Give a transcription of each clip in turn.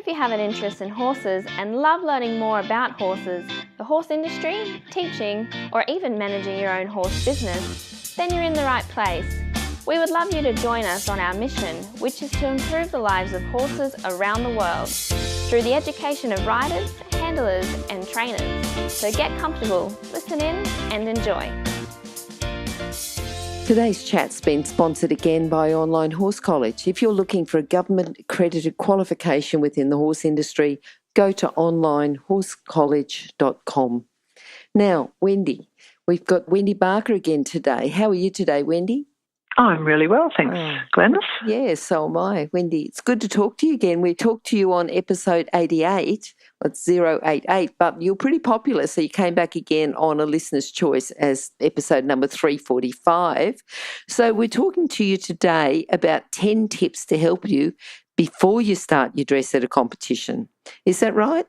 If you have an interest in horses and love learning more about horses, the horse industry, teaching, or even managing your own horse business, then you're in the right place. We would love you to join us on our mission, which is to improve the lives of horses around the world through the education of riders, handlers, and trainers. So get comfortable, listen in, and enjoy. Today's chat's been sponsored again by Online Horse College. If you're looking for a government-accredited qualification within the horse industry, go to onlinehorsecollege.com. Now, Wendy, we've got Wendy Barker again today. How are you today, Wendy? I'm really well, thanks, Glenys. Yeah, so am I. Wendy, it's good to talk to you again. We talked to you on episode 88, it's 088, but you're pretty popular, so you came back again on a listener's choice as episode number 345. So we're talking to you today about 10 tips to help you before you start your dress at a competition. Is that right?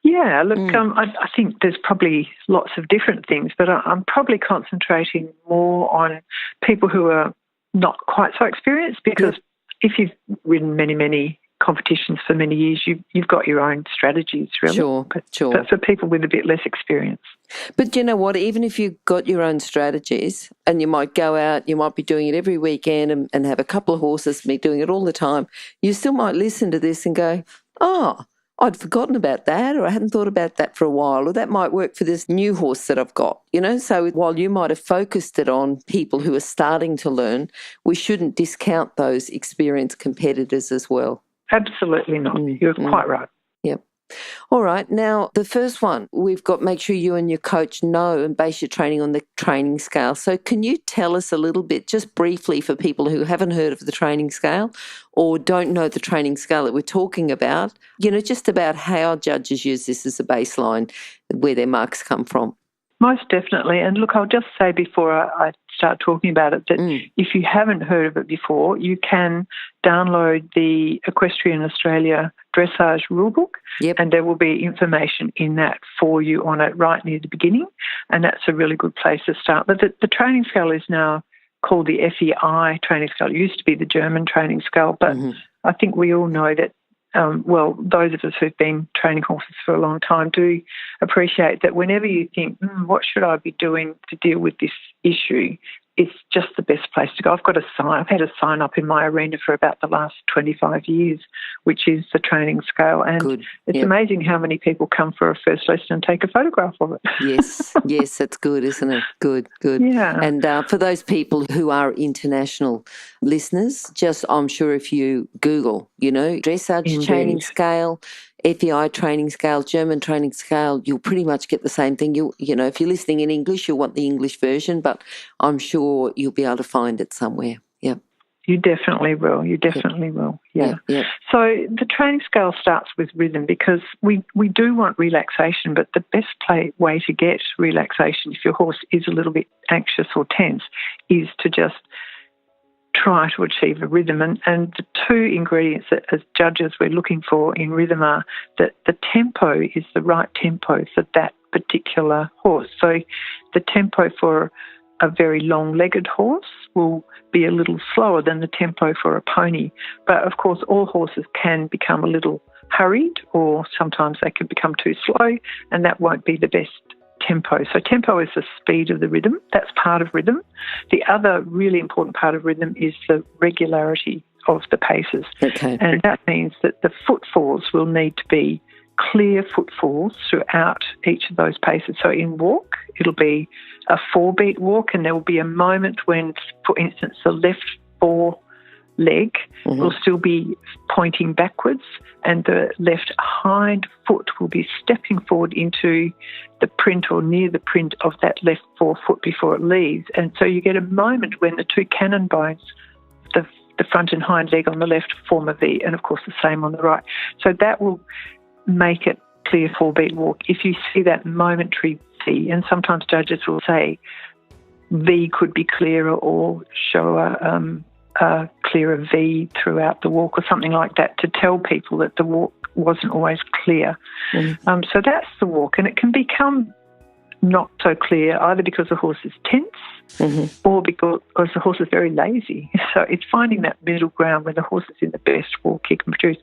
Yeah, look, I think there's probably lots of different things, but I'm probably concentrating more on people who are not quite so experienced, because if you've ridden many competitions for many years, you've got your own strategies, really. Sure. But for people with a bit less experience. But you know what, even if you've got your own strategies and you might go out, you might be doing it every weekend and have a couple of horses, be doing it all the time, you still might listen to this and go, I'd forgotten about that, or I hadn't thought about that for a while, or that might work for this new horse that I've got, you know. So while you might have focused it on people who are starting to learn, we shouldn't discount those experienced competitors as well. Absolutely not. You're quite right. Yep. All right. Now, the first one, we've got make sure you and your coach know and base your training on the training scale. So can you tell us a little bit, just briefly, for people who haven't heard of the training scale or don't know the training scale that we're talking about, you know, just about how judges use this as a baseline, where their marks come from? Most definitely. And look, I'll just say before I start talking about it that if you haven't heard of it before, you can download the Equestrian Australia Dressage rulebook, and there will be information in that for you on it right near the beginning, and that's a really good place to start. But the training scale is now called the FEI training scale. It used to be the German training scale, but I think we all know that those of us who've been training horses for a long time do appreciate that whenever you think, what should I be doing to deal with this issue, it's just the best place to go. I've had a sign up in my arena for about the last 25 years, which is the training scale. And it's amazing how many people come for a first lesson and take a photograph of it. Yes, that's good, isn't it? Good. Yeah. And for those people who are international listeners, I'm sure if you Google, you know, dressage training scale, FEI training scale, German training scale, you'll pretty much get the same thing. You know, if you're listening in English, you'll want the English version, but I'm sure you'll be able to find it somewhere. Yep. You definitely will. Yeah. So the training scale starts with rhythm, because we do want relaxation, but the best way to get relaxation if your horse is a little bit anxious or tense is to just try to achieve a rhythm. And the two ingredients that as judges we're looking for in rhythm are that the tempo is the right tempo for that particular horse. So the tempo for a very long-legged horse will be a little slower than the tempo for a pony. But, of course, all horses can become a little hurried, or sometimes they can become too slow, and that won't be the best tempo. So tempo is the speed of the rhythm. That's part of rhythm. The other really important part of rhythm is the regularity of the paces. Okay. And that means that the footfalls will need to be clear footfalls throughout each of those paces. So in walk, it'll be a 4-beat walk, and there will be a moment when, for instance, the left fore leg will still be pointing backwards, and the left hind foot will be stepping forward into the print or near the print of that left forefoot before it leaves. And so you get a moment when the two cannon bones, the front and hind leg on the left, form a V, and of course the same on the right. So that will make it clear 4-beat walk. If you see that momentary V, and sometimes judges will say V could be clearer or show a clearer V throughout the walk or something like that, to tell people that the walk wasn't always clear. So that's the walk, and it can become not so clear, either because the horse is tense or because the horse is very lazy. So it's finding that middle ground where the horse is in the best walk he can produce.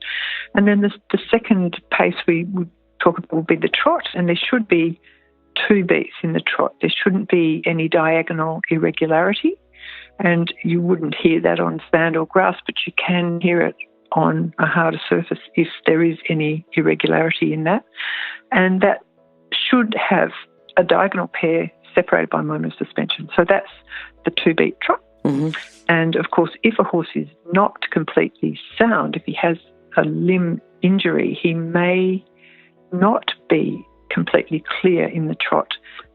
And then the second pace we would talk about will be the trot, and there should be 2 beats in the trot. There shouldn't be any diagonal irregularity, and you wouldn't hear that on sand or grass, but you can hear it on a harder surface if there is any irregularity in that. And that should have a diagonal pair separated by a moment of suspension. So that's the 2-beat trot. And, of course, if a horse is not completely sound, if he has a limb injury, he may not be completely clear in the trot,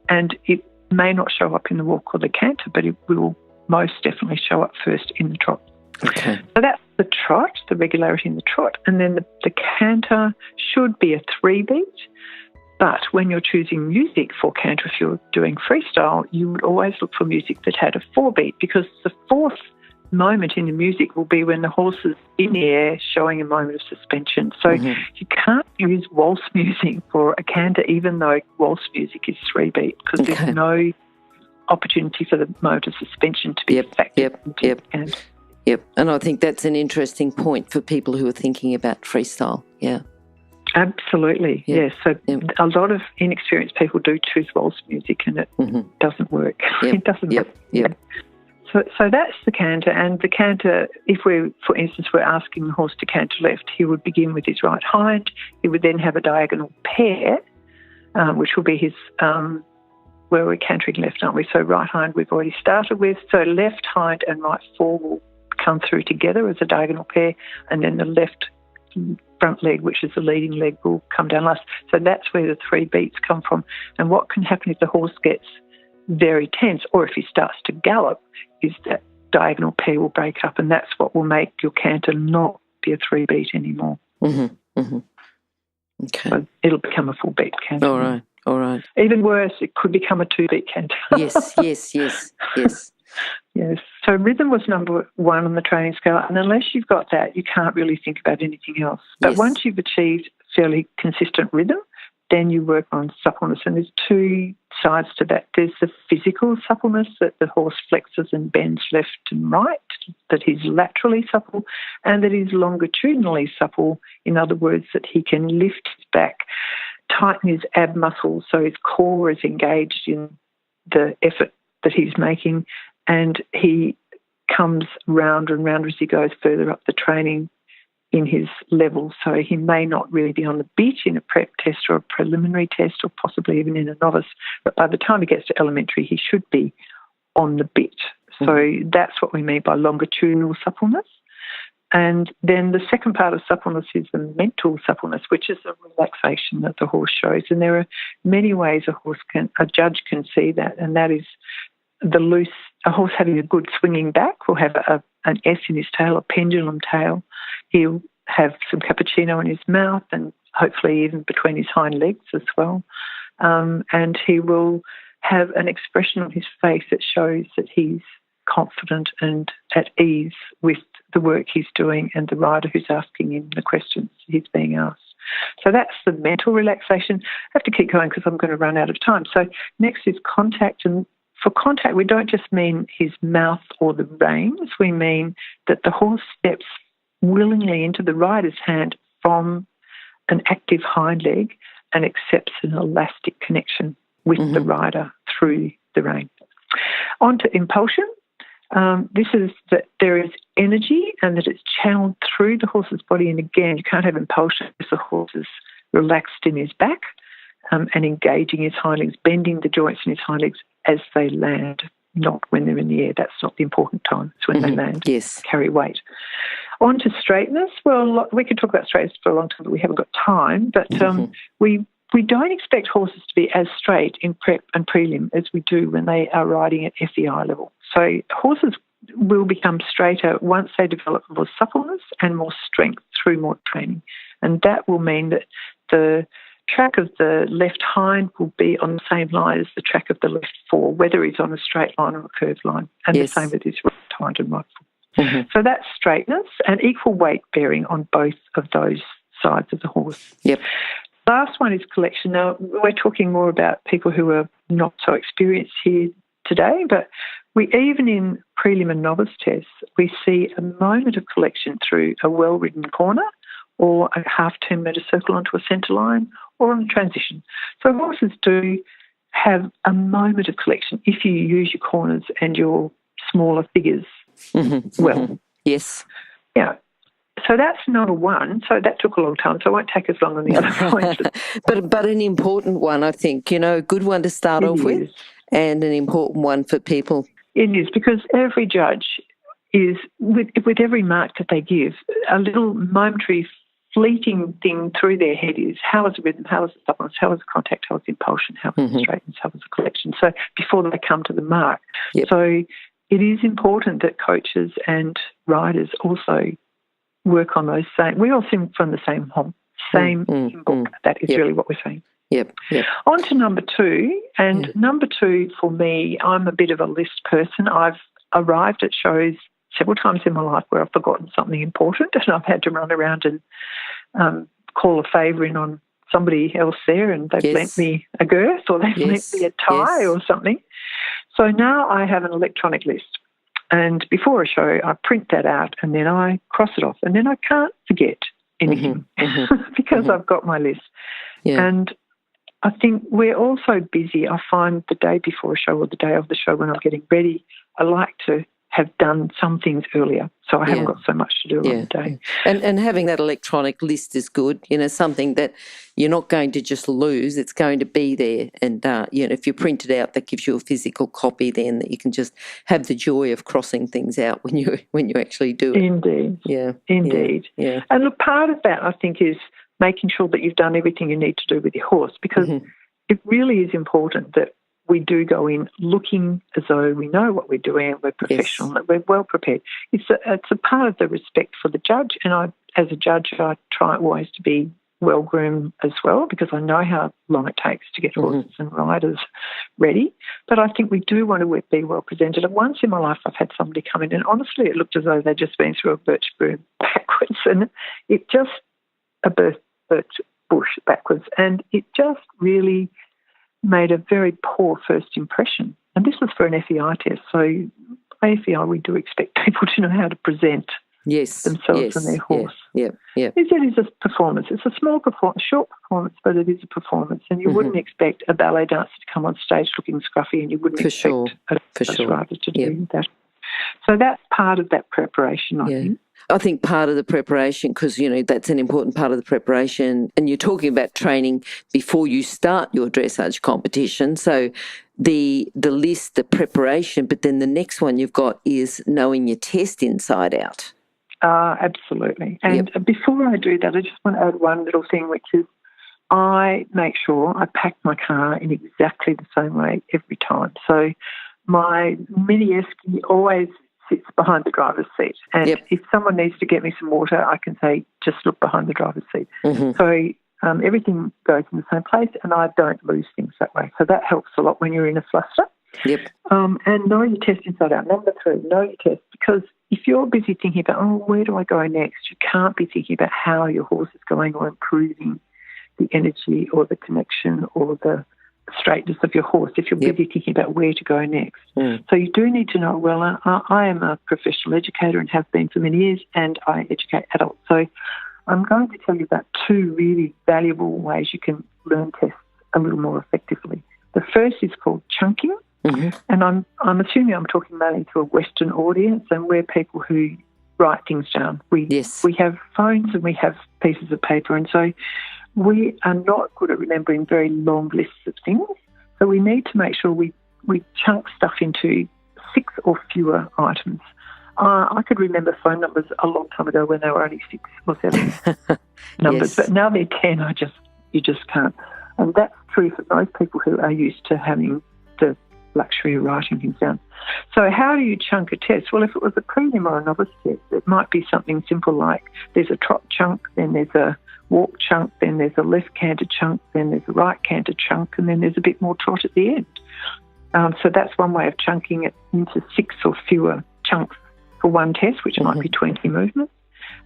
and it may not show up in the walk or the canter, but it will most definitely show up first in the trot. Okay. So that's the trot, the regularity in the trot, and then the canter should be a 3-beat. But when you're choosing music for canter, if you're doing freestyle, you would always look for music that had a 4-beat, because the 4th moment in the music will be when the horse is in the air showing a moment of suspension. So you can't use waltz music for a canter, even though waltz music is 3-beat, because there's no opportunity for the moment of suspension to be factored into the canter. Yep, and I think that's an interesting point for people who are thinking about freestyle. Yeah. Absolutely, yes. So a lot of inexperienced people do choose waltz music, and it doesn't work. It doesn't work. So that's the canter. And the canter, if we're asking the horse to canter left, he would begin with his right hind. He would then have a diagonal pair, which will be his, where we're cantering left, aren't we? So right hind we've already started with. So left hind and right fore will come through together as a diagonal pair, and then the left front leg, which is the leading leg, will come down last. So that's where the 3 beats come from. And what can happen if the horse gets very tense, or if he starts to gallop, is that diagonal pair will break up, and that's what will make your canter not be a 3-beat anymore. Okay. So it'll become a 4-beat canter. All right. Even worse, it could become a 2-beat canter. Yes. So rhythm was number 1 on the training scale, and unless you've got that, you can't really think about anything else. But once you've achieved fairly consistent rhythm, then you work on suppleness. And there's 2 sides to that. There's the physical suppleness, that the horse flexes and bends left and right, that he's laterally supple, and that he's longitudinally supple. In other words, that he can lift his back, tighten his ab muscles so his core is engaged in the effort that he's making, and he comes round and round as he goes further up the training in his level. So he may not really be on the bit in a prep test or a preliminary test, or possibly even in a novice, but by the time he gets to elementary, he should be on the bit. So that's what we mean by longitudinal suppleness. And then the second part of suppleness is the mental suppleness, which is the relaxation that the horse shows. And there are many ways a judge can see that, and that is a horse having a good swinging back will have an S in his tail, a pendulum tail. He'll have some cappuccino in his mouth, and hopefully even between his hind legs as well. And he will have an expression on his face that shows that he's confident and at ease with the work he's doing and the rider who's asking him the questions he's being asked. So that's the mental relaxation. I have to keep going because I'm going to run out of time. So next is contact. And for contact, we don't just mean his mouth or the reins. We mean that the horse steps willingly into the rider's hand from an active hind leg and accepts an elastic connection with the rider through the rein. On to impulsion. This is that there is energy and that it's channeled through the horse's body. And again, you can't have impulsion if the horse is relaxed in his back and engaging his hind legs, bending the joints in his hind legs as they land, not when they're in the air. That's not the important time. It's when they land, carry weight. On to straightness. Well, we could talk about straightness for a long time, but we haven't got time. But we don't expect horses to be as straight in prep and prelim as we do when they are riding at FEI level. So horses will become straighter once they develop more suppleness and more strength through more training. And that will mean that the track of the left hind will be on the same line as the track of the left fore, whether he's on a straight line or a curved line, and the same with his right hind and right fore. So that's straightness and equal weight bearing on both of those sides of the horse. Last one is collection. Now, we're talking more about people who are not so experienced here today, but even in prelim and novice tests, we see a moment of collection through a well-ridden corner or a half-turn meter circle onto a centre line or on a transition. So horses do have a moment of collection if you use your corners and your smaller figures well. Yes. Yeah. So that's number one. So that took a long time, so I won't take as long on the other points. But an important one, I think, a good one to start off with and an important one for people. It is, because every judge is, with every mark that they give, a little momentary fleeting thing through their head is, how is the rhythm, how is the suppleness, how is the contact, how is the impulsion, how is the straightness, how is the collection, so before they come to the mark. Yep. So it is important that coaches and riders also work on those same. We all sing from the same book. That is really what we're saying. Yep. On to number two. And number two, for me, I'm a bit of a list person. I've arrived at shows several times in my life where I've forgotten something important and I've had to run around and call a favour in on somebody else there, and they've lent me a girth or they've lent me a tie or something. So now I have an electronic list. And before a show, I print that out and then I cross it off. And then I can't forget anything because I've got my list. Yeah. And I think we're also busy. I find the day before a show or the day of the show when I'm getting ready, I like to have done some things earlier, so I haven't got so much to do on the day. And having that electronic list is good, something that you're not going to just lose, it's going to be there. And, if you print it out, that gives you a physical copy then that you can just have the joy of crossing things out when you actually do it. Indeed. Yeah. Indeed. Yeah. And look, part of that, I think, is making sure that you've done everything you need to do with your horse, because it really is important that we do go in looking as though we know what we're doing and we're professional, that we're well prepared. It's a part of the respect for the judge, and as a judge, I try always to be well groomed as well, because I know how long it takes to get horses and riders ready. But I think we do want to be well presented. And once in my life, I've had somebody come in, and honestly, it looked as though they'd just been through a birch broom backwards, and it just a birch bush backwards, and it just really made a very poor first impression. And this was for an FEI test. So AFEI, we do expect people to know how to present themselves and their horse. Yeah. It is a performance. It's a small performance, short performance, but it is a performance. And you wouldn't expect a ballet dancer to come on stage looking scruffy, and you wouldn't expect a rider to do that. So that's part of that preparation, I think. I think part of the preparation, because, that's an important part of the preparation, and you're talking about training before you start your dressage competition. So the list, the preparation, but then the next one you've got is knowing your test inside out. Absolutely. And before I do that, I just want to add one little thing, which is I make sure I pack my car in exactly the same way every time. So my Mini Esky always sits behind the driver's seat. And if someone needs to get me some water, I can say, just look behind the driver's seat. So everything goes in the same place, and I don't lose things that way. So that helps a lot when you're in a fluster. And know your test inside out. Number 3, know your test, because if you're busy thinking about, where do I go next, you can't be thinking about how your horse is going or improving the energy or the connection or the straightness of your horse if you're busy thinking about where to go next. So you do need to know, well, I am a professional educator and have been for many years, and I educate adults. So I'm going to tell you about 2 really valuable ways you can learn tests a little more effectively. The first is called chunking, and I'm assuming I'm talking mainly to a Western audience, and we're people who write things down. We have phones and we have pieces of paper, and so we are not good at remembering very long lists of things. So we need to make sure we chunk stuff into 6 or fewer items. I could remember phone numbers a long time ago when they were only 6 or 7 numbers, but now they're 10. You just can't. And that's true for most people who are used to having the luxury of writing things down. So how do you chunk a test? Well, if it was a prelim or a novice test, it might be something simple like there's a trot chunk, then there's a walk chunk, then there's a left canter chunk, then there's a right canter chunk, and then there's a bit more trot at the end. So that's one way of chunking it into 6 or fewer chunks for one test, which might be 20 movements.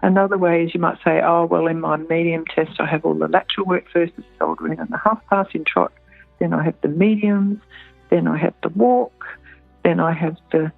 Another way is you might say, oh, well, in my medium test, I have all the lateral work first, the shouldering and the half pass in trot. Then I have the mediums. Then I have the walk. Then I have the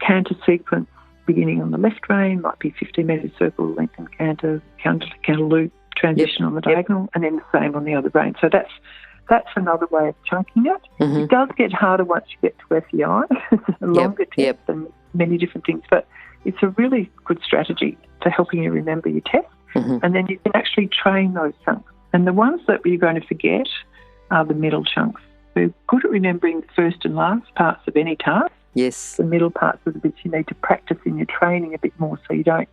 canter sequence beginning on the left rein, might be 15 metre circle, lengthen canter, counter loop, transition on the diagonal, and then the same on the other rein. So that's another way of chunking it. It does get harder once you get to FEI. It's a longer test and many different things, but it's a really good strategy for helping you remember your test. And then you can actually train those chunks. And the ones that you're going to forget are the middle chunks. We're good at remembering the first and last parts of any task. Yes. The middle parts are the bits you need to practice in your training a bit more so your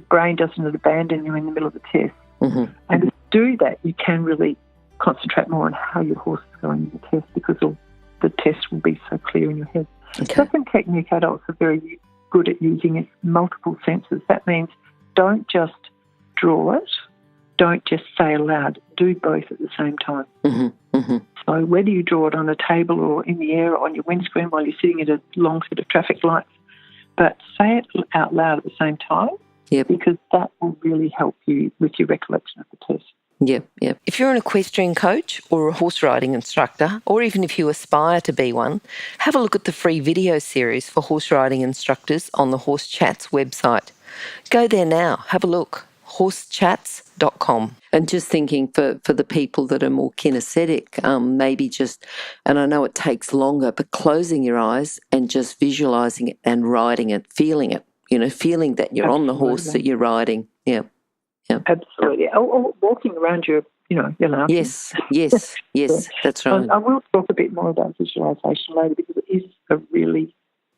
brain doesn't abandon you in the middle of the test. And to do that, you can really concentrate more on how your horse is going in the test because the test will be so clear in your head. Okay. Second technique adults are very good at using is multiple senses. That means don't just draw it, don't just say aloud, do both at the same time. So whether you draw it on a table or in the air or on your windscreen while you're sitting at a long set of traffic lights, but say it out loud at the same time because that will really help you with your recollection of the test. Yep. If you're an equestrian coach or a horse riding instructor, or even if you aspire to be one, have a look at the free video series for horse riding instructors on the Horse Chats website. Go there now, have a look, horsechats.com. And just thinking for the people that are more kinesthetic, maybe just, and I know it takes longer, but closing your eyes and just visualising it and riding it, feeling that you're on the horse that you're riding. Yeah. Absolutely. Or walking around your lounge. Yes, that's right. I will talk a bit more about visualisation later because it is a really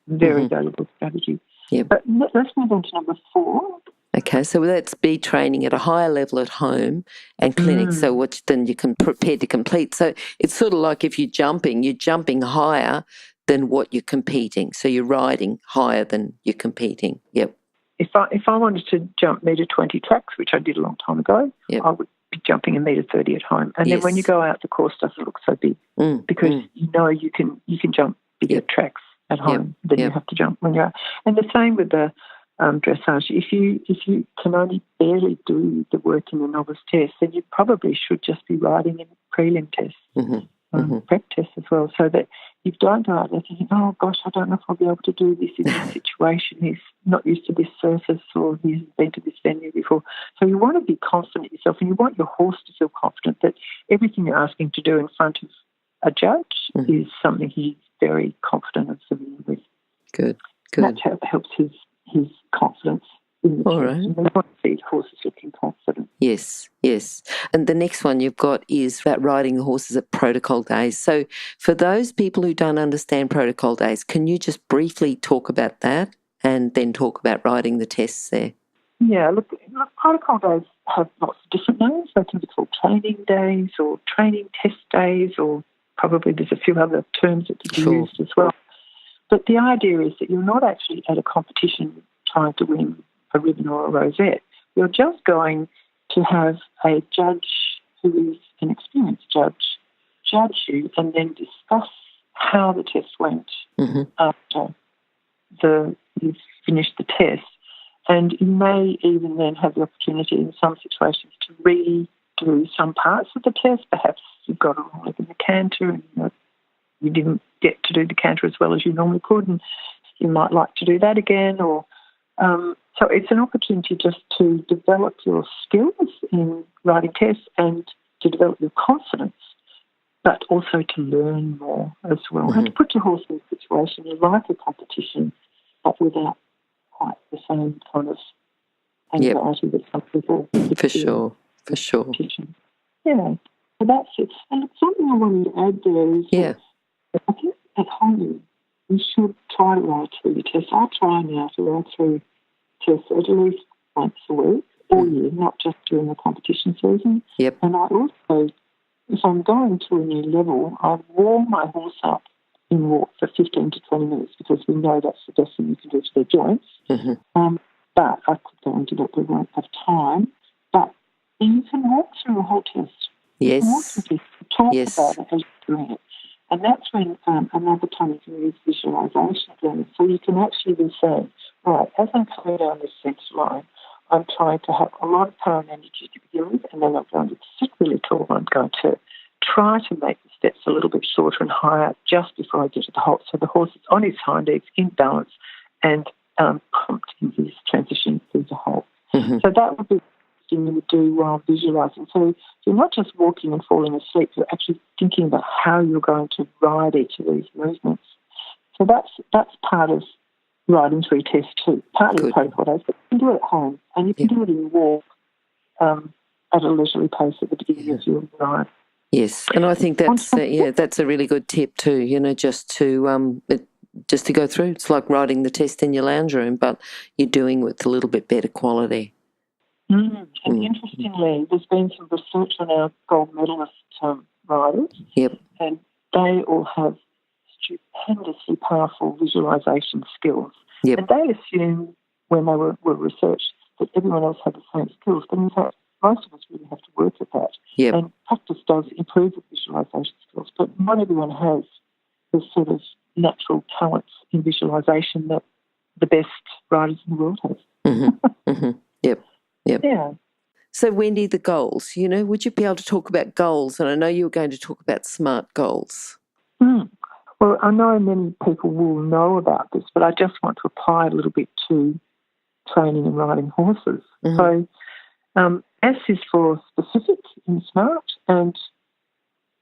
very valuable strategy. But let's move on to number 4. Okay, so that's be training at a higher level at home and clinic, so which then you can prepare to complete. So it's sort of like if you're jumping higher than what you're competing. So you're riding higher than you're competing. Yep. If I wanted to jump metre 20 tracks, which I did a long time ago, I would be jumping a metre 30 at home. And then when you go out, the course doesn't look so big because you can jump bigger tracks at home than you have to jump when you're out. And the same with the dressage. If you can only barely do the work in the novice test, then you probably should just be riding in prelim tests, prep tests as well, so that you don't go out there thinking, oh gosh, I don't know if I'll be able to do this in this situation. He's not used to this surface or he's been to this venue before. So you want to be confident yourself and you want your horse to feel confident that everything you're asking to do in front of a judge is something he's very confident and familiar with. Good. That helps his confidence in the test. Right. And we want to see horses looking confident. Yes. And the next one you've got is about riding the horses at protocol days. So for those people who don't understand protocol days, can you just briefly talk about that and then talk about riding the tests there? Yeah, look, protocol days have lots of different names. They can be called training days or training test days, or probably there's a few other terms that can be used as well. But the idea is that you're not actually at a competition trying to win a ribbon or a rosette. You're just going to have a judge who is an experienced judge you and then discuss how the test went after you've finished the test. And you may even then have the opportunity in some situations to redo some parts of the test. Perhaps you've got it wrong in the canter and you didn't get to do the canter as well as you normally could, and you might like to do that again. Or so it's an opportunity just to develop your skills in writing tests and to develop your confidence, but also to learn more as well. And to put your horse in a situation you like a competition, but without quite the same kind of anxiety that some people For sure. Yeah, so that's it. And something I wanted to add there is I think at home you should try to ride through your tests. I try now to ride through tests at least once a week all year, not just during the competition season. And I also, if I'm going to a new level, I warm my horse up in walk for 15 to 20 minutes because we know that's the best thing you can do to their joints. But I could go into that, we won't have time. But you can walk through a whole test. Yes. You can walk through it, talk about it as you're doing it. And that's when another time you can use visualisation again. So you can actually be saying, right, as I'm coming down this centre line, I'm trying to have a lot of power and energy to begin with, and then I'm going to sit really tall. I'm going to try to make the steps a little bit shorter and higher just before I get to the halt. So the horse is on his hind legs in balance and pumped into this transition through the halt. Mm-hmm. So that would be the thing you would do while visualising. So you're not just walking and falling asleep, you're actually thinking about how you're going to ride each of these movements. So that's part of riding through test too, partly the protocol days, but you can do it at home and you can do it in your walk at a leisurely pace at the beginning of your ride. Yes, and I think that's that's a really good tip too. You know, just to go through. It's like riding the test in your lounge room, but you're doing it with a little bit better quality. And interestingly, there's been some research on our gold medalist riders, and they all have stupendously powerful visualisation skills. And they assume when they were researched that everyone else had the same skills, but in fact, most of us really have to work at that. And practice does improve the visualisation skills, but not everyone has the sort of natural talents in visualisation that the best riders in the world have. Yep. Yeah. So, Wendy, the goals, you know, would you be able to talk about goals? And I know you were going to talk about SMART goals. Well, I know many people will know about this, but I just want to apply a little bit to training and riding horses. So, S is for specific in SMART, and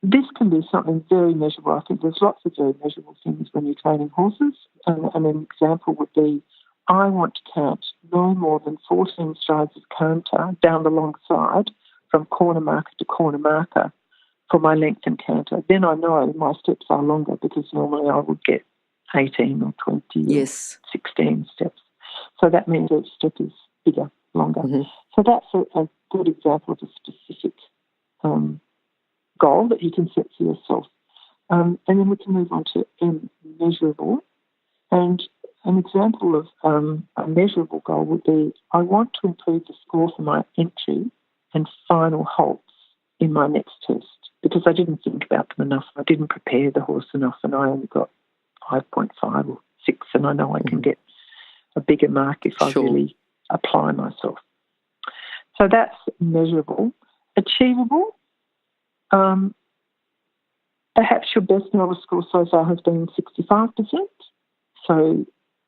this can be something very measurable. I think there's lots of very measurable things when you're training horses. And an example would be, I want to count no more than 14 strides of canter down the long side from corner marker to corner marker for my length and canter. Then I know my steps are longer because normally I would get 18 or 20 or 16 steps. So that means each step is bigger, longer. So that's a good example of a specific goal that you can set for yourself. And then we can move on to M, measurable. And an example of a measurable goal would be, I want to improve the score for my entry and final halts in my next test because I didn't think about them enough. I didn't prepare the horse enough and I only got 5.5 or 6 and I know I can get a bigger mark if I really apply myself. So that's measurable. Achievable. Perhaps your best novice score so far has been 65%. So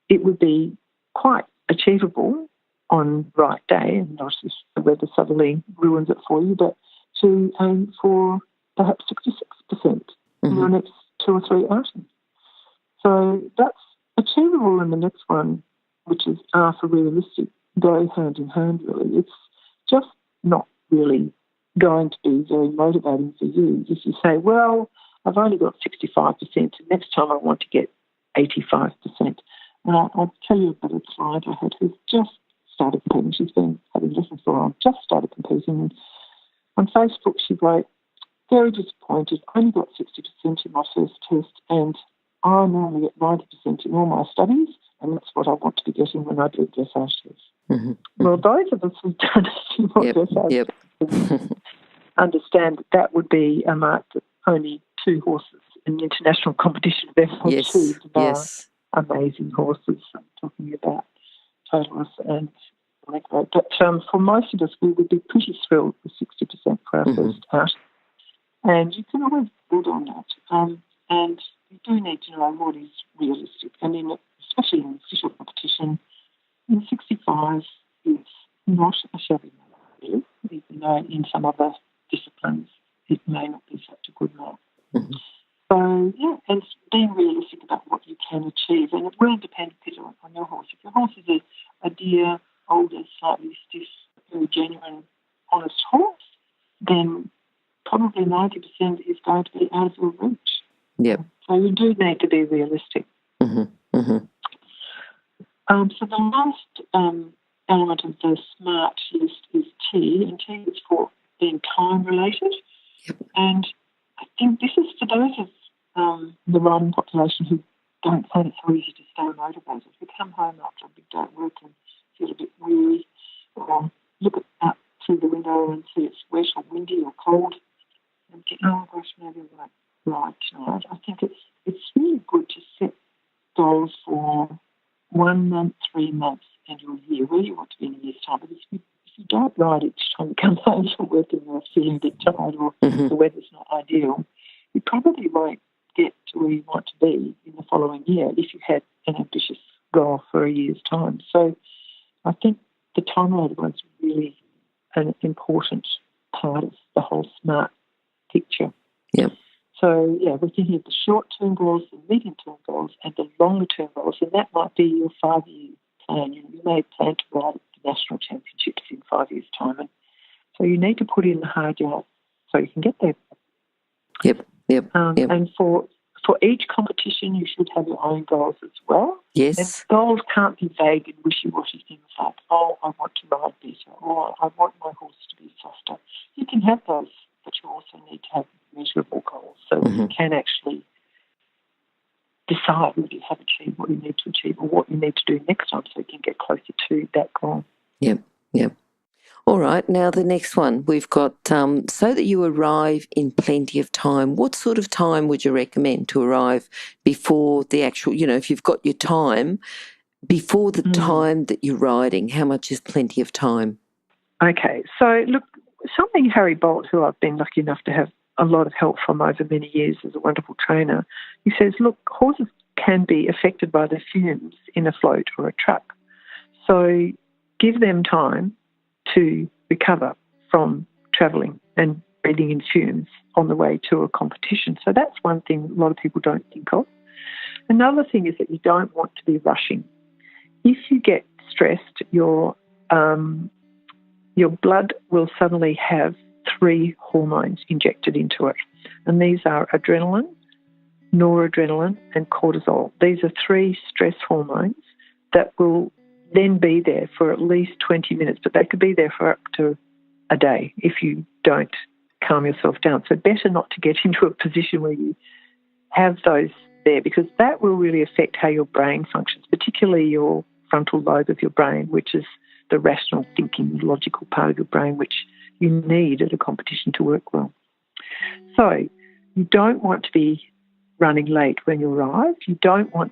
it would be quite achievable on right day, and not if the weather suddenly ruins it for you, but to aim for perhaps 66% in your next 2 or 3 outings. So that's achievable in the next one, which is R for realistic, go hand in hand really. It's just not really going to be very motivating for you if you say, well, I've only got 65%, and next time I want to get 85%. And I'll tell you about a client I had who's just started competing. She's been having lessons for a while, just started competing. And on Facebook, she wrote, very disappointed, I only got 60% in my first test, and I normally get 90% in all my studies, and that's what I want to be getting when I do dressage tests. Well, those of us who've done a few more dressage understand that would be a mark that only 2 horses in the international competition have ever achieved. Amazing horses. I'm talking about Totalus and Allegro. But for most of us, we would be pretty thrilled with 60% for our first out. And you can always build on that. And you do need to know what is realistic. And especially in official competition, 65 is not a shabby mark, even though in some other disciplines it may not be such a good mark. So, and being realistic about what you can achieve. And it will depend on your horse. If your horse is a dear, older, slightly stiff, very genuine, honest horse, then probably 90% is going to be out of your reach. So you do need to be realistic. So the last element of the SMART list is T, and T is for being time-related. And I think this is for those of the riding population who don't find it so easy to stay motivated. Who come home after a big day at work and feel a bit weary, or look out through the window and see it's wet or windy or cold, and think, oh gosh, maybe I won't ride tonight. I think it's really good to set goals for 1 month, 3 months, and your year, where you want to be in a year's time. But if you don't ride each time you come home from work and you're feeling a bit tired or the weather's not ideal, you probably won't get to where you want to be in the following year if you had an ambitious goal for a year's time. So I think the time-related one's really an important part of the whole SMART picture. Yep. So, yeah, we're thinking of the short-term goals, the medium-term goals, and the longer-term goals, and that might be your 5-year plan. You may plan to ride at the national championships in 5 years' time, and so you need to put in the hard yards so you can get there. Yep. And for each competition, you should have your own goals as well. Yes. And goals can't be vague and wishy-washy things like, oh, I want to ride better, or I want my horse to be softer. You can have those, but you also need to have measurable goals so that you can actually decide whether you have achieved what you need to achieve or what you need to do next time so you can get closer to that goal. Yep. All right, now the next one we've got, so that you arrive in plenty of time. What sort of time would you recommend to arrive before the actual, if you've got your time, before the time that you're riding, how much is plenty of time? Okay, so look, something Harry Bolt, who I've been lucky enough to have a lot of help from over many years as a wonderful trainer, he says, look, horses can be affected by the fumes in a float or a truck. So give them time to recover from travelling and breathing in fumes on the way to a competition. So that's one thing a lot of people don't think of. Another thing is that you don't want to be rushing. If you get stressed, your blood will suddenly have 3 hormones injected into it. And these are adrenaline, noradrenaline, and cortisol. These are 3 stress hormones that will then be there for at least 20 minutes, but they could be there for up to a day if you don't calm yourself down. So better not to get into a position where you have those there, because that will really affect how your brain functions, particularly your frontal lobe of your brain, which is the rational thinking, logical part of your brain, which you need at a competition to work well. So you don't want to be running late when you arrive. You don't want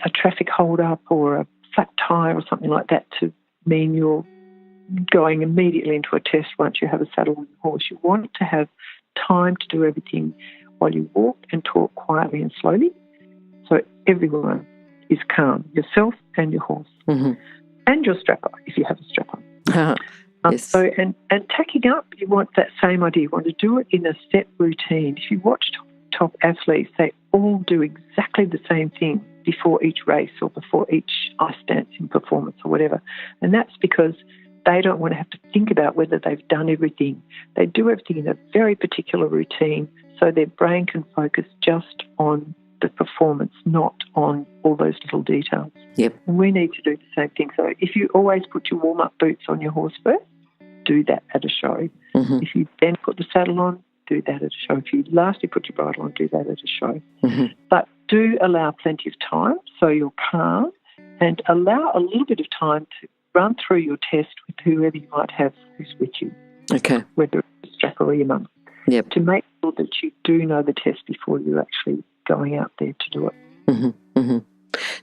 a traffic hold-up or a flat tyre or something like that to mean you're going immediately into a test once you have a saddle on your horse. You want to have time to do everything while you walk and talk quietly and slowly, so everyone is calm, yourself and your horse, and your strapper, if you have a strapper. Yes. So, and tacking up, you want that same idea. You want to do it in a set routine. If you watch top athletes, they all do exactly the same thing before each race or before each ice dancing performance or whatever. And that's because they don't want to have to think about whether they've done everything. They do everything in a very particular routine so their brain can focus just on the performance, not on all those little details. Yep. And we need to do the same thing. So if you always put your warm-up boots on your horse first, do that at a show. If you then put the saddle on, do that at a show. If you lastly put your bridle on, do that at a show. But do allow plenty of time so you're calm, and allow a little bit of time to run through your test with whoever you might have who's with you. Okay. Whether it's a strapper or your mum. Yep. To make sure that you do know the test before you're actually going out there to do it.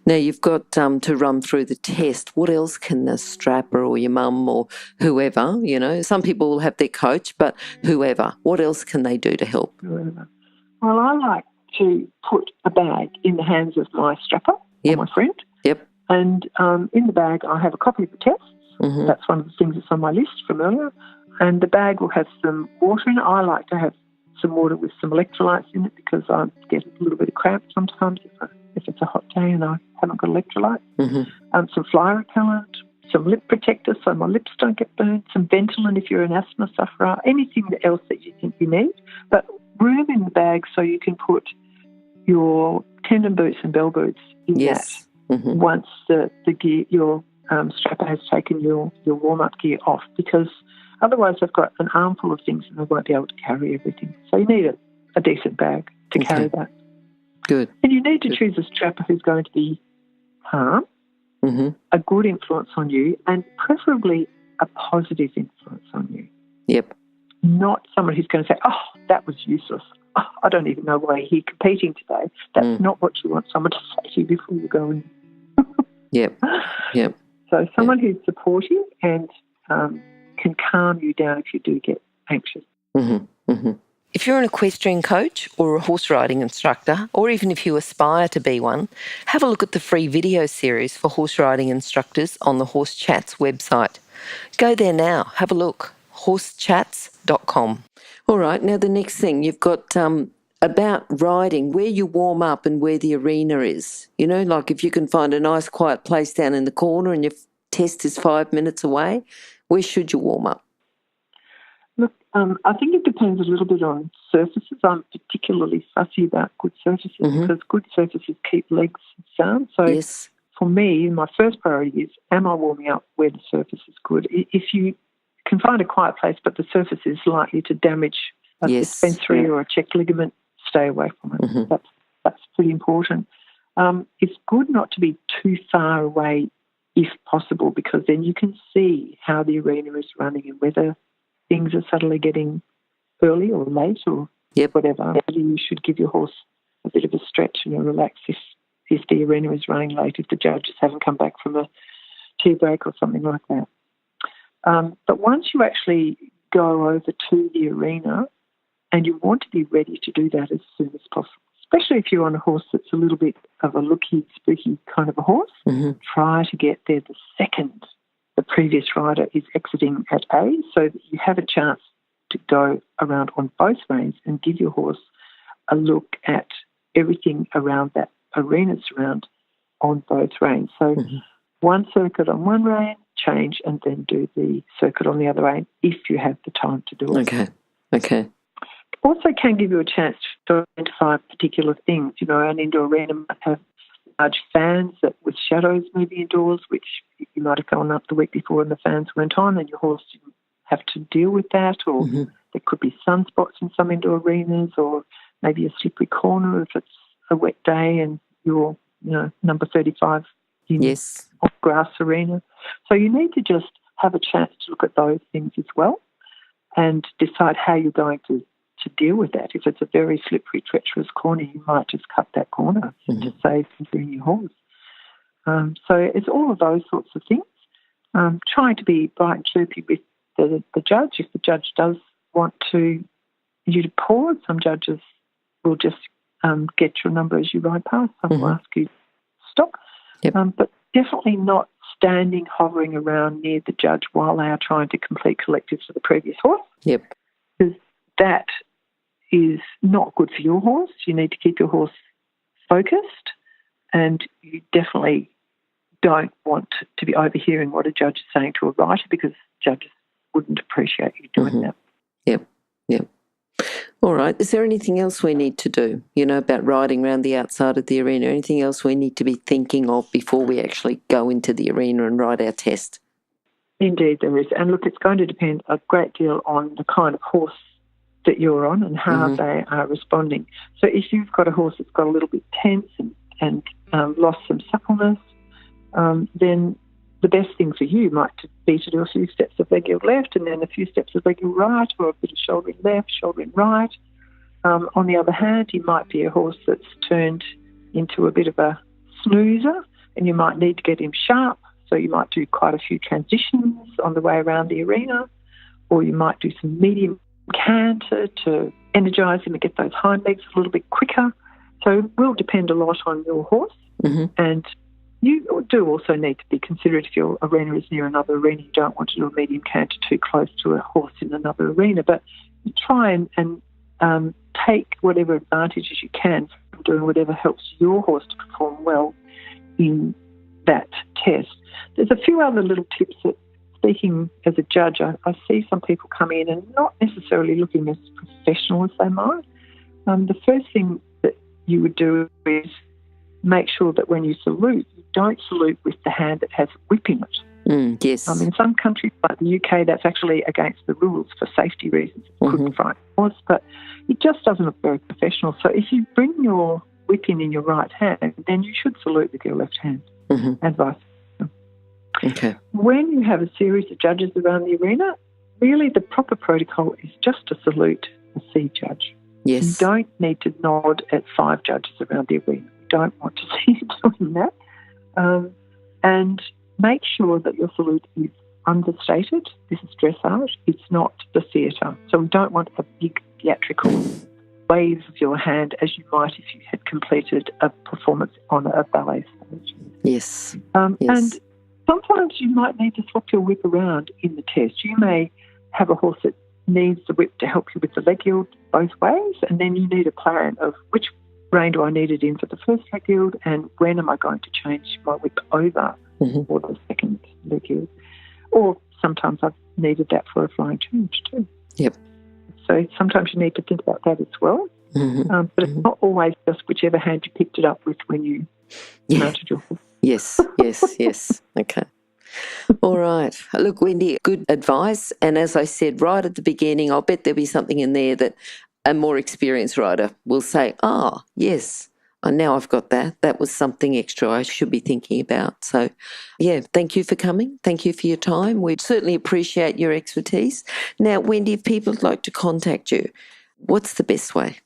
Now, you've got to run through the test. What else can the strapper or your mum or whoever, some people will have their coach, but whoever, what else can they do to help? Whoever. Well, I like to put a bag in the hands of my strapper or my friend. Yep. And in the bag, I have a copy of the test. That's one of the things that's on my list from earlier. And the bag will have some water in it. I like to have some water with some electrolytes in it because I get a little bit of cramp sometimes if it's a hot day and I haven't got electrolytes. Some fly repellent, some lip protector so my lips don't get burnt, some Ventolin if you're an asthma sufferer, anything else that you think you need. But room in the bag so you can put your tendon boots and bell boots in that once the gear, your strapper has taken your warm-up gear off, because otherwise I've got an armful of things and I won't be able to carry everything. So you need a decent bag to carry that. Good. And you need to choose a strapper who's going to be calm, a good influence on you, and preferably a positive influence on you. Yep. Not someone who's going to say, oh, that was useless. Oh, I don't even know why you're competing today. That's not what you want someone to say to you before you go in. Yep. So someone who's supportive and can calm you down if you do get anxious. Mm-hmm. Mm-hmm. If you're an equestrian coach or a horse riding instructor, or even if you aspire to be one, have a look at the free video series for horse riding instructors on the Horse Chats website. Go there now, have a look, horsechats.com. All right, now the next thing, you've got about riding, where you warm up and where the arena is. You know, like if you can find a nice quiet place down in the corner and your test is 5 minutes away, where should you warm up? Look, I think it depends a little bit on surfaces. I'm particularly fussy about good surfaces because good surfaces keep legs sound. So for me, my first priority is, am I warming up where the surface is good? If you can find a quiet place but the surface is likely to damage a suspensory or a check ligament, stay away from it. That's pretty important. It's good not to be too far away if possible, because then you can see how the arena is running and whether things are suddenly getting early or late or whatever. Maybe you should give your horse a bit of a stretch and a relax if the arena is running late, if the judges haven't come back from a tea break or something like that. But once you actually go over to the arena, and you want to be ready to do that as soon as possible, especially if you're on a horse that's a little bit of a looky, spooky kind of a horse, try to get there the second the previous rider is exiting at A, so that you have a chance to go around on both reins and give your horse a look at everything around that arena surround on both reins. So one circuit on one rein, change, and then do the circuit on the other rein if you have the time to do it. Okay. Also can give you a chance to identify particular things. You know, an indoor arena might have large fans that with shadows moving indoors, which you might have gone up the week before and the fans weren't on and your horse didn't have to deal with that, or there could be sunspots in some indoor arenas, or maybe a slippery corner if it's a wet day and you're, number 35 in off-grass arena. So you need to just have a chance to look at those things as well and decide how you're going to deal with that. If it's a very slippery, treacherous corner, you might just cut that corner to save injuring your horse. So it's all of those sorts of things. Trying to be bright and chirpy with the judge. If the judge does want you to pause, some judges will just get your number as you ride past. Some will ask you to stop. But definitely not standing, hovering around near the judge while they are trying to complete collectives for the previous horse. Because that is not good for your horse. You need to keep your horse focused, and you definitely don't want to be overhearing what a judge is saying to a rider, because judges wouldn't appreciate you doing that. All right. Is there anything else we need to do, about riding around the outside of the arena? Anything else we need to be thinking of before we actually go into the arena and ride our test? Indeed, there is. And look, it's going to depend a great deal on the kind of horse that you're on and how they are responding. So if you've got a horse that's got a little bit tense and lost some suppleness, then the best thing for you might be to do a few steps of leg-heel left and then a few steps of leg-heel right, or a bit of shouldering left, shouldering right. On the other hand, you might be a horse that's turned into a bit of a snoozer and you might need to get him sharp, so you might do quite a few transitions on the way around the arena, or you might do some medium canter to energise him and get those hind legs a little bit quicker. So it will depend a lot on your horse. And you do also need to be considerate if your arena is near another arena. You don't want to do a medium canter too close to a horse in another arena, but you try and take whatever advantages you can from doing whatever helps your horse to perform well in that test. There's a few other little tips that, speaking as a judge, I see some people come in and not necessarily looking as professional as they might. The first thing that you would do is make sure that when you salute, you don't salute with the hand that has a whip in it. In some countries like the UK, that's actually against the rules for safety reasons. It couldn't frighten a horse, but it just doesn't look very professional. So if you bring your whip in your right hand, then you should salute with your left hand and vice versa. When you have a series of judges around the arena, really the proper protocol is just to salute the C judge. You don't need to nod at 5 judges around the arena. You don't want to see you doing that. And make sure that your salute is understated. This is dressage. It's not the theatre. So we don't want a big theatrical wave of your hand as you might if you had completed a performance on a ballet stage. Yes. And sometimes you might need to swap your whip around in the test. You may have a horse that needs the whip to help you with the leg yield both ways, and then you need a plan of which rein do I need it in for the first leg yield and when am I going to change my whip over for the second leg yield. Or sometimes I've needed that for a flying change too. Yep. So sometimes you need to think about that as well. But it's not always just whichever hand you picked it up with when you mounted your horse. Yes. Okay. All right. Look, Wendy, good advice. And as I said right at the beginning, I'll bet there'll be something in there that a more experienced rider will say, yes, now I've got that. That was something extra I should be thinking about. So, thank you for coming. Thank you for your time. We certainly appreciate your expertise. Now, Wendy, if people would like to contact you, what's the best way?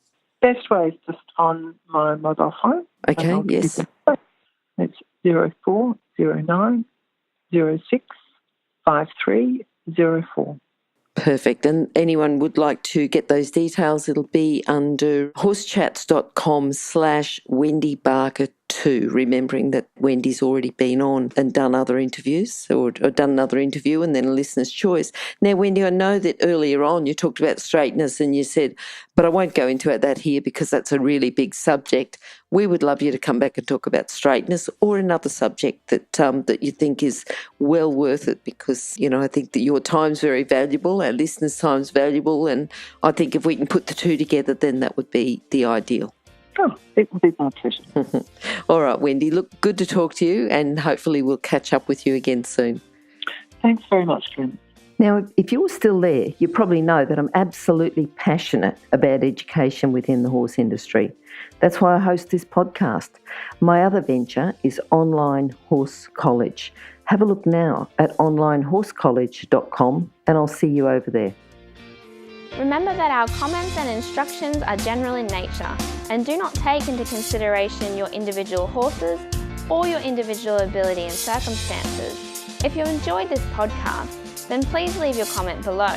Best way is just on my mobile phone. Okay, yes. It's 0409 06 5304. Perfect. And anyone would like to get those details, it'll be under horsechats.com/Wendy Barker 2, remembering that Wendy's already been on and done other interviews or done another interview and then a listener's choice. Now, Wendy, I know that earlier on you talked about straightness and you said, but I won't go into that here because that's a really big subject. We would love you to come back and talk about straightness or another subject that you think is well worth it because, I think that your time's very valuable, our listeners' time's valuable, and I think if we can put the two together, then that would be the ideal. Oh, it will be my pleasure. All right, Wendy, look, good to talk to you and hopefully we'll catch up with you again soon. Thanks very much, Glenys. Now, if you're still there, you probably know that I'm absolutely passionate about education within the horse industry. That's why I host this podcast. My other venture is Online Horse College. Have a look now at onlinehorsecollege.com and I'll see you over there. Remember that our comments and instructions are general in nature and do not take into consideration your individual horses or your individual ability and circumstances. If you enjoyed this podcast, then please leave your comment below.